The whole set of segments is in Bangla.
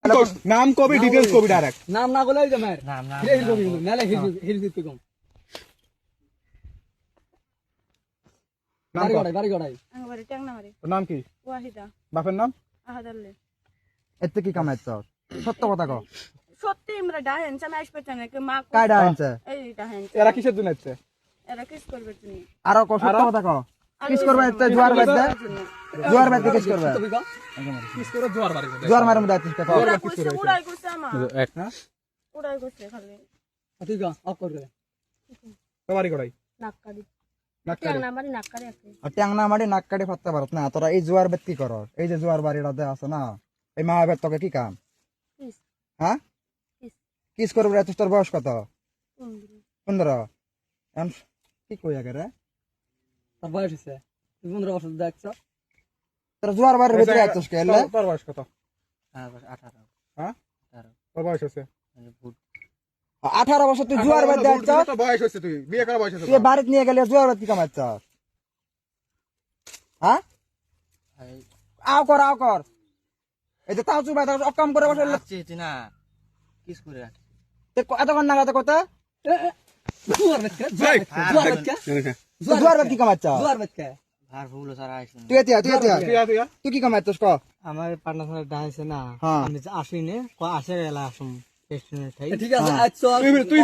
নাম কবি ডিটেইলস কবি ডাইরেক্ট নাম না বলে যে মার নাম নাম হিল কবি নালে হিল দিতে কম নাম বাড়ি গড়াই আমার ট্যাংনা মারি তোর নাম কি ওয়াহিদা বাপের নাম আহাদাল্লে এতে কি কামাইছ সত্য কথা কও সত্যি আমরা ডাহেন আমি আসবে না কে মা কাই ডাইনছে এই ডাহেন এরা কিসের জন্য এসেছে এরা কিস করবে তুমি আর কও সত্য কথা কও কিস করবে এতে জোয়ার বাজবে জোয়ার বাজবে কিস করবে কিস করে জোয়ার বাড়ি জোয়ার মারে মুদা কিস কথা উড়াই করছে আমার এক না উড়াই করছে খালি ঠিক আছে অফ করে তোমারই করাই নাককারি নাককারি ট্যাংনা মারি নাককারি আছে ট্যাংনা মারি নাক কাটি ফাটতে পারত না তোরা এই জোয়ার বেত কি করস এই যে জোয়ার বাড়িটাতে আছে না এই মায়াবের তোকে কি কাম কিস হ্যাঁ কিস কিস করবে এত তোর বয়স কত 15 15 কি কই আগে রে তার বয়স হইছে 15 বছর দেখছ তোর জোয়ার বাড়ির ভিতরে আছিস কে এলে তোর বয়স কত 18 হ্যাঁ 18 তোর বয়স হচ্ছে 18 বছর তুই জোয়ার বাড়ি দেখছ তোর বয়স হচ্ছে তুই বিয়ে করার বয়স হচ্ছে তুই বাড়িতে নিয়ে গেলে জোয়ার বাড়ি কি কামাচ্ছ হ্যাঁ আও কর এই যে তাও চুপ আছে অকাম করে বসে আসছে না কিস করে এতক্ষণ নাগাদ কথা জোয়ার বেচকা জোয়ার বাড়ি কি কামাচ্ছ জোয়ার বেচকা ভার ভুল সারা আইছ তুই তুই কি কামাচ্ছিস ক আমার পাটনা সাথে ডাইছে না হ্যাঁ। আমি আসিনে আসে গেলা আসুন রেস্টুরেন্ট থাই ঠিক আছে আচ্ছা তুই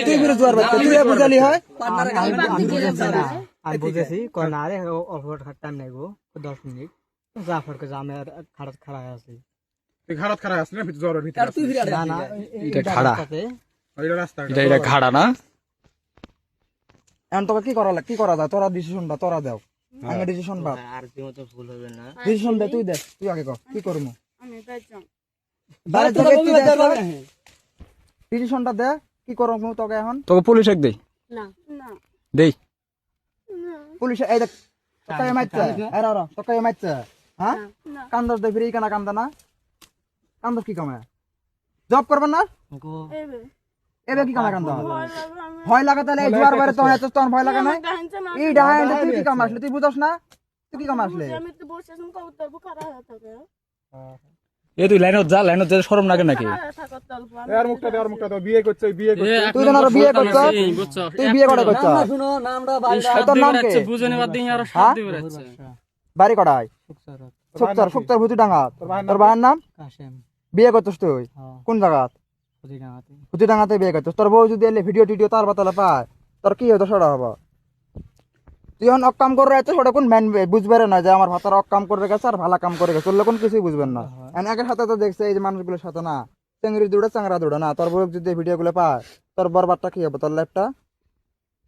তুই বিরু জোয়ার বাড়ি তুই বুঝালি হয় পার্টনারে আমি বুঝেছি কোন না রে অফরট টাইম নাই গো 10 মিনিট জাফর কে জামে খাড়া খাড়া আছে তুই ঘাড়ত খারাপ আসছিস না ভিতর জোয়ারের ভিতরে তুই ফিরে না না এটা খাড়া। ওইটা রাস্তা এটা খাড়া না এখন তোকে কি করা যায় তোরা ডিসিশনটা তোরা দাও আমি ডিসিশন বাদ আর কি মতো ভুল হবে না ডিসিশন দে তুই দে তুই আগে কর কি করবো আমি বেচম বাইরে তোর থেকে বমি তুই বেচা দে ডিসিশনটা দে কি করবো তোকে এখন তোকে পুলিশ এক দেই না না দেই পুলিশ এই দেখ তোকে মারছে এরা তোকে মারছে হ্যাঁ না কান্দস দে ফিরে কানা কান্দা না কান্দস কি কামে জব করবেন না গো এবে এবে কি কামে কান্দা ভয় লাগে আমি ভয় লাগে তাহলে এই জোয়ার বাড়ি তো হয়তো তোর ভয় লাগে না ডাহেন আমি এই ডাহাই তুই কি কাম আসলে তুই বুঝছ না তুই কি কাম আসলে আমি তো বসে আছি কবুতর বুখারা হয়ে থাকে এ তুই লাইনত যা শরম লাগে নাকি থাকার তল্প আর মুখটা দাও বিয়ে করছে বিয়ে করছে তুই যেন আরো বিয়ে করছ তুই বিয়ে করে করছ নাম শুনো নামটা বাড়ি তোর নাম কি বুঝে নেবার দিন আর হ্যাঁ? দিবে রাখছে বাড়ি কড়াই সুক্তার ভুতি ডাঙ্গা তোর ভাইয়ের নাম কাশেম বিয়ে করছিস তুই হ্যাঁ কোন জায়গাত খুদিনাতে ভুতি ডাঙ্গাতে বিয়ে করছিস তোর বউ যদি এলে ভিডিও টিডিও তার বাতালে পায় তোর কি হতো সেটা হবো তুই এখন অকাম করে আছে সেটা কোন ম্যান বুঝবে না যে আমার ভাতার অকাম করে গেছে আর ভালো কাম করে গেছে ওগুলো কোন কিছুই বুঝবেন না একের সাথে তো দেখছে এই যে মানুষগুলোর সাথে না চেঙ্গড়ি দৌড়ে চাংরা দৌড়ে না তোর বউ যদি ভিডিও গুলো পায় তোর বরবাদটা কি হবে তোর লাইফটা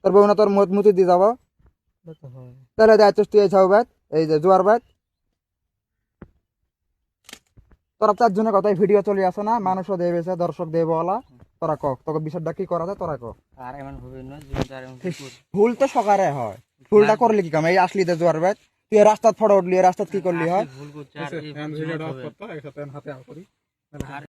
তোর বউ না তোর মুতি দিয়ে যাবো তো হয় তাহলে যাচ্ছিস তুই এই ছাউ বাদ এই যে জোয়ার বাদ তোরা 4 জনের কথাই ভিডিও চলে আসে না মানুষও দেবেছে দর্শক দেবে বলা তোরা কক তোকে বিষয়টা কি করা যায় তোরা কক আর এমন হবে না জীবন আর এমন ভুল তো সকারে হয় ভুলটা করলি কি কাম এই আসলি তো জোয়ার বাদ তুই রাস্তাত ফটো উঠলি রাস্তাত কি করলি হয় ভুল করছে আর এই ভিডিওটা অফ করতে একসাথে হাতে আও করি